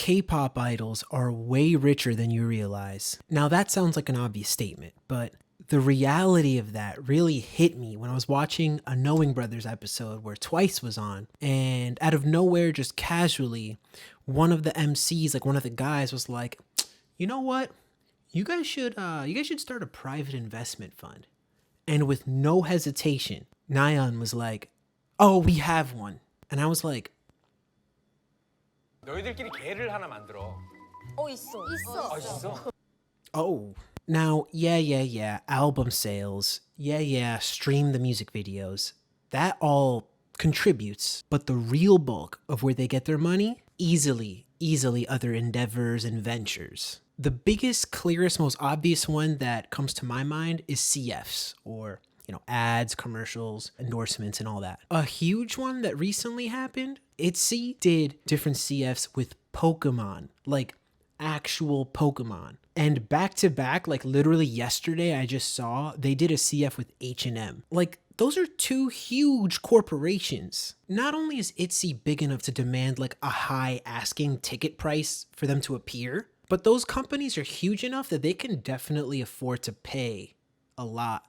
K-pop idols are way richer than you realize. Now that sounds like an obvious statement, but the reality of that really hit me when I was watching a Knowing Brothers episode where Twice was on, and out of nowhere, just casually, one of the MCs, like one of the guys, was like, "You know what? You guys should start a private investment fund." And with no hesitation, Nyan was like, "Oh, we have one." And I was like, 너희들끼리 계를 하나 만들어. 있어. 있어? oh. Now, yeah, album sales, yeah, stream the music videos. That all contributes, but the real bulk of where they get their money, easily other endeavors and ventures. The biggest, clearest, most obvious one that comes to my mind is CFs, or ads, commercials, endorsements, and all that. A huge one that recently happened, ITZY did different CFs with Pokemon, like actual Pokemon. And back to back, like literally yesterday, I just saw they did a CF with H&M. Like, those are two huge corporations. Not only is ITZY big enough to demand like a high asking ticket price for them to appear, but those companies are huge enough that they can definitely afford to pay a lot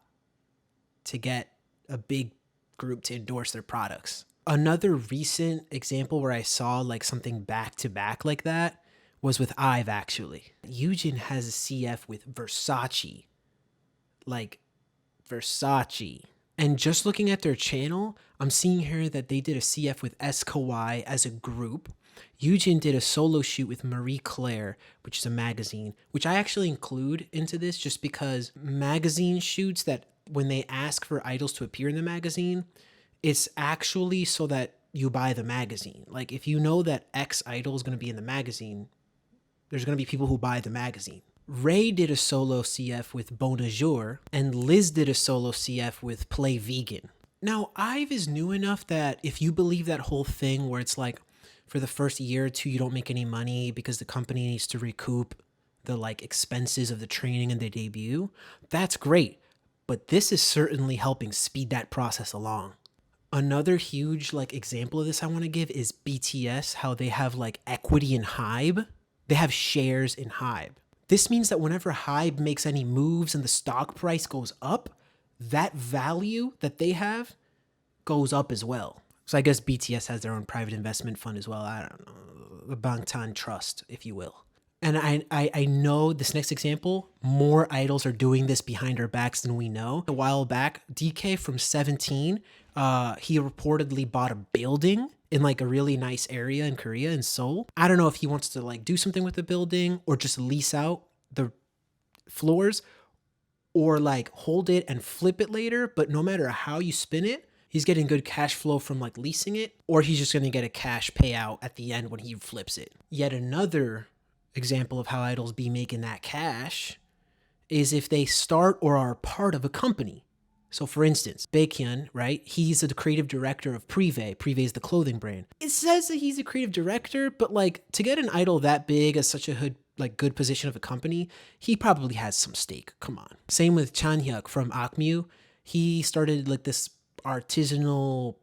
to get a big group to endorse their products. Another recent example where I saw like something back to back like that was with IVE, actually. Yujin has a CF with Versace. Like, Versace. And just looking at their channel, I'm seeing here that they did a CF with S Kawaii as a group. Yujin did a solo shoot with Marie Claire, which is a magazine, which I actually include into this just because magazine shoots, that when they ask for idols to appear in the magazine, it's actually so that you buy the magazine. Like, if you know that X idol is going to be in the magazine, there's going to be people who buy the magazine. Ray did a solo CF with Bonjour, and Liz did a solo CF with Play Vegan. Now, IVE is new enough that if you believe that whole thing where it's like, for the first year or two, you don't make any money because the company needs to recoup the like expenses of the training and the debut, that's great. But this is certainly helping speed that process along. Another huge like example of this I want to give is BTS, how they have like equity in HYBE. They have shares in HYBE. This means that whenever HYBE makes any moves and the stock price goes up, that value that they have goes up as well. So I guess BTS has their own private investment fund as well. I don't know, the Bangtan Trust, if you will. And I know this next example, more idols are doing this behind our backs than we know. A while back, DK from 17, he reportedly bought a building in like a really nice area in Korea, in Seoul. I don't know if he wants to like do something with the building or just lease out the floors or like hold it and flip it later. But no matter how you spin it, he's getting good cash flow from like leasing it, or he's just going to get a cash payout at the end when he flips it. Yet another example of how idols be making that cash is if they start or are part of a company. So for instance, Baekhyun, right? He's the creative director of Privé. Privé is the clothing brand. It says that he's a creative director, but like to get an idol that big as such a good position of a company, he probably has some stake. Come on. Same with Chanhyuk from Akmu. He started like this artisanal,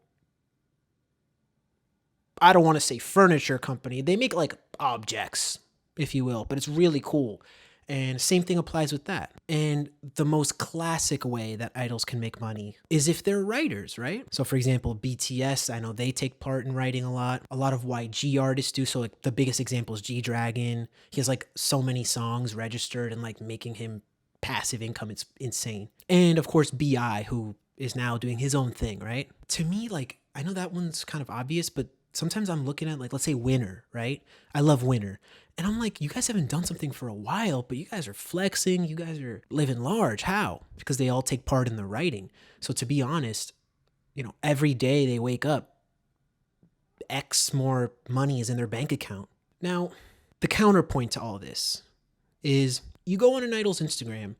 I don't want to say furniture company. They make like objects, if you will, but it's really cool. And same thing applies with that. And the most classic way that idols can make money is if they're writers, right? So for example, BTS, I know they take part in writing a lot. A lot of YG artists do. So like the biggest example is G-Dragon. He has like so many songs registered and like making him passive income. It's insane. And of course, BI, who is now doing his own thing, right? To me, like, I know that one's kind of obvious, but sometimes I'm looking at like, let's say Winner, right? I love Winner. And I'm like, you guys haven't done something for a while, but you guys are flexing. You guys are living large. How? Because they all take part in the writing. So to be honest, every day they wake up, X more money is in their bank account. Now, the counterpoint to all this is you go on an idol's Instagram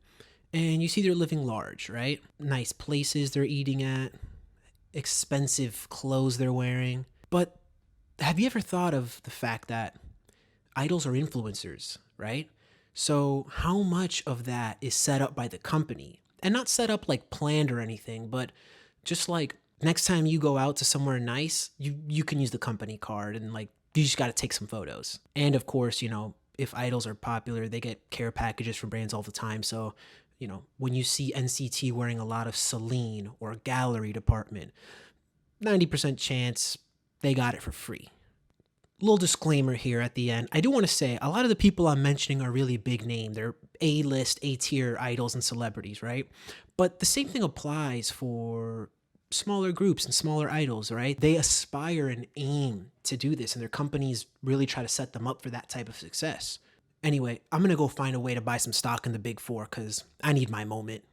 and you see they're living large, right? Nice places they're eating at, expensive clothes they're wearing. But have you ever thought of the fact that idols are influencers, right? So how much of that is set up by the company? And not set up like planned or anything, but just like next time you go out to somewhere nice, you can use the company card and like You just got to take some photos. And of course, if idols are popular, they get care packages from brands all the time. So, when you see NCT wearing a lot of Celine or gallery department, 90% chance they got it for free. Little disclaimer here at the end. I do want to say a lot of the people I'm mentioning are really big name. They're A-list, A-tier idols and celebrities, right? But the same thing applies for smaller groups and smaller idols, right? They aspire and aim to do this, and their companies really try to set them up for that type of success. Anyway, I'm going to go find a way to buy some stock in the Big Four because I need my moment.